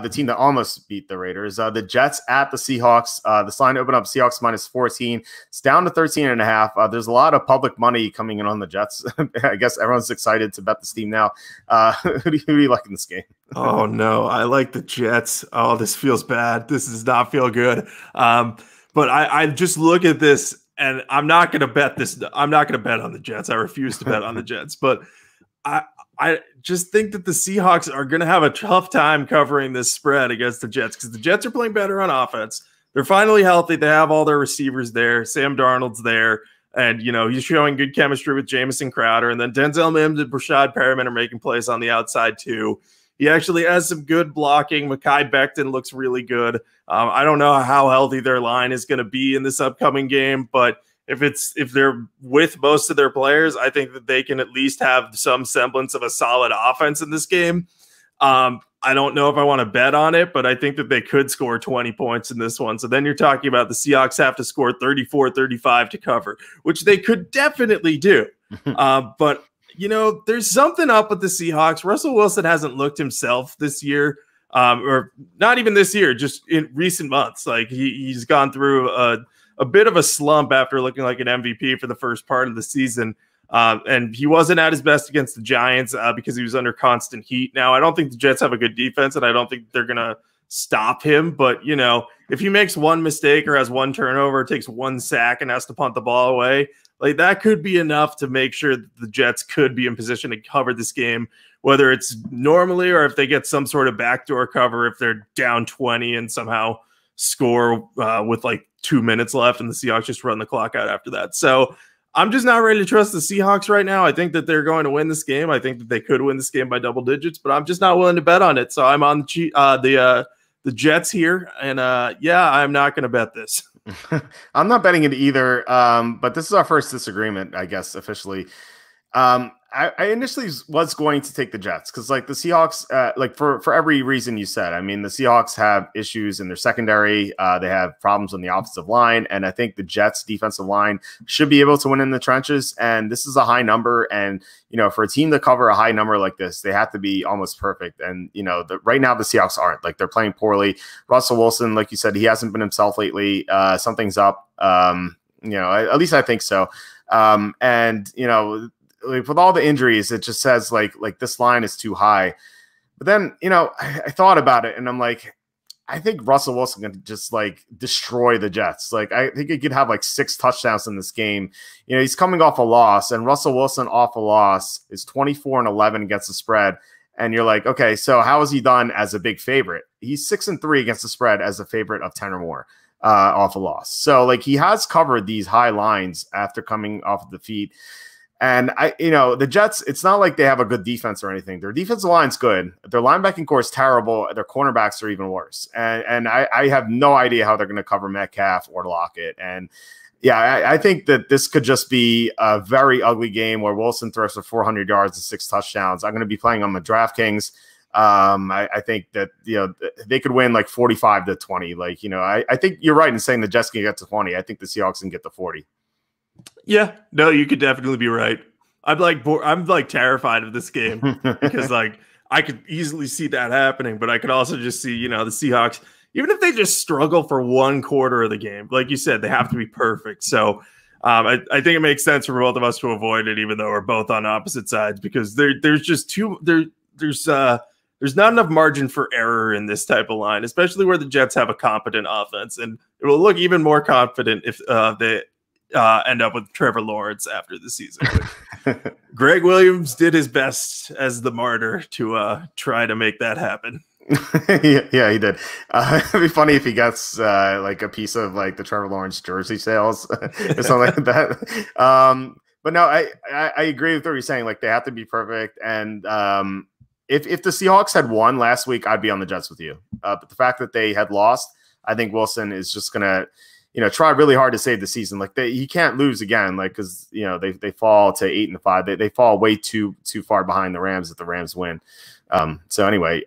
the team that almost beat the Raiders. The Jets at the Seahawks. This line opened up Seahawks -14. It's down to 13.5. There's a lot of public money coming in on the Jets. I guess everyone's excited to bet this team now. Who do you like in this game? Oh, no. I like the Jets. Oh, this feels bad. This does not feel good. But I just look at this, and I'm not going to bet this. I'm not going to bet on the Jets. I refuse to bet on the Jets. But I just think that the Seahawks are going to have a tough time covering this spread against the Jets because the Jets are playing better on offense. They're finally healthy. They have all their receivers there. Sam Darnold's there. And, you know, he's showing good chemistry with Jamison Crowder. And then Denzel Mims and Brashad Perriman are making plays on the outside too. He actually has some good blocking. Mekhi Becton looks really good. I don't know how healthy their line is going to be in this upcoming game, but if they're with most of their players, I think that they can at least have some semblance of a solid offense in this game. I don't know if I want to bet on it, but I think that they could score 20 points in this one. So then you're talking about the Seahawks have to score 34, 35 to cover, which they could definitely do. But, you know, there's something up with the Seahawks. Russell Wilson hasn't looked himself this year, or not even this year, just in recent months. Like he's gone through a bit of a slump after looking like an MVP for the first part of the season. And he wasn't at his best against the Giants because he was under constant heat. Now, I don't think the Jets have a good defense, and I don't think they're going to stop him. But, you know, if he makes one mistake or has one turnover, takes one sack and has to punt the ball away, like that could be enough to make sure that the Jets could be in position to cover this game, whether it's normally or if they get some sort of backdoor cover, if they're down 20 and somehow score with like 2 minutes left and the Seahawks just run the clock out after that. So I'm just not ready to trust the Seahawks right now. I think that they're going to win this game. I think that they could win this game by double digits, but I'm just not willing to bet on it. So I'm on the Jets here, and yeah, I'm not going to bet this. I'm not betting it either, but this is our first disagreement, I guess, officially. I initially was going to take the Jets because, like, the Seahawks, like for every reason you said. I mean, the Seahawks have issues in their secondary. They have problems on the offensive line, and I think the Jets' defensive line should be able to win in the trenches. And this is a high number, and you know, for a team to cover a high number like this, they have to be almost perfect. And you know, right now the Seahawks aren't. Like, they're playing poorly. Russell Wilson, like you said, he hasn't been himself lately. Something's up. You know, at least I think so. And you know, like with all the injuries, it just says like this line is too high. But then, you know, I thought about it and I'm like, I think Russell Wilson can just like destroy the Jets. Like, I think he could have like 6 touchdowns in this game. You know, he's coming off a loss, and Russell Wilson off a loss is 24-11 against the spread. And you're like, okay, so how has he done as a big favorite? He's 6-3 against the spread as a favorite of 10 or more off a loss. So like, he has covered these high lines after coming off of defeat. And you know, the Jets, it's not like they have a good defense or anything. Their defensive line's good. Their linebacking core is terrible. Their cornerbacks are even worse. And I have no idea how they're going to cover Metcalf or Lockett. And yeah, I think that this could just be a very ugly game where Wilson throws for 400 yards and 6 touchdowns. I'm going to be playing on the DraftKings. I think that, you know, they could win like 45-20. Like, you know, I think you're right in saying the Jets can get to 20. I think the Seahawks can get to 40. Yeah, no, you could definitely be right. I'm like terrified of this game because like I could easily see that happening, but I could also just see, you know, the Seahawks, even if they just struggle for one quarter of the game, like you said, they have to be perfect. So I think it makes sense for both of us to avoid it, even though we're both on opposite sides, because there's just there's not enough margin for error in this type of line, especially where the Jets have a competent offense, and it will look even more confident if they end up with Trevor Lawrence after the season. Greg Williams did his best as the martyr to try to make that happen. Yeah, he did. It'd be funny if he gets like a piece of like the Trevor Lawrence jersey sales or something like that. But no, I agree with what you're saying. Like, they have to be perfect. And if the Seahawks had won last week, I'd be on the Jets with you. But the fact that they had lost, I think Wilson is just gonna, you know, try really hard to save the season. Like, he can't lose again, like, because, you know, they fall to 8-5. They fall way too far behind the Rams if the Rams win. So anyway.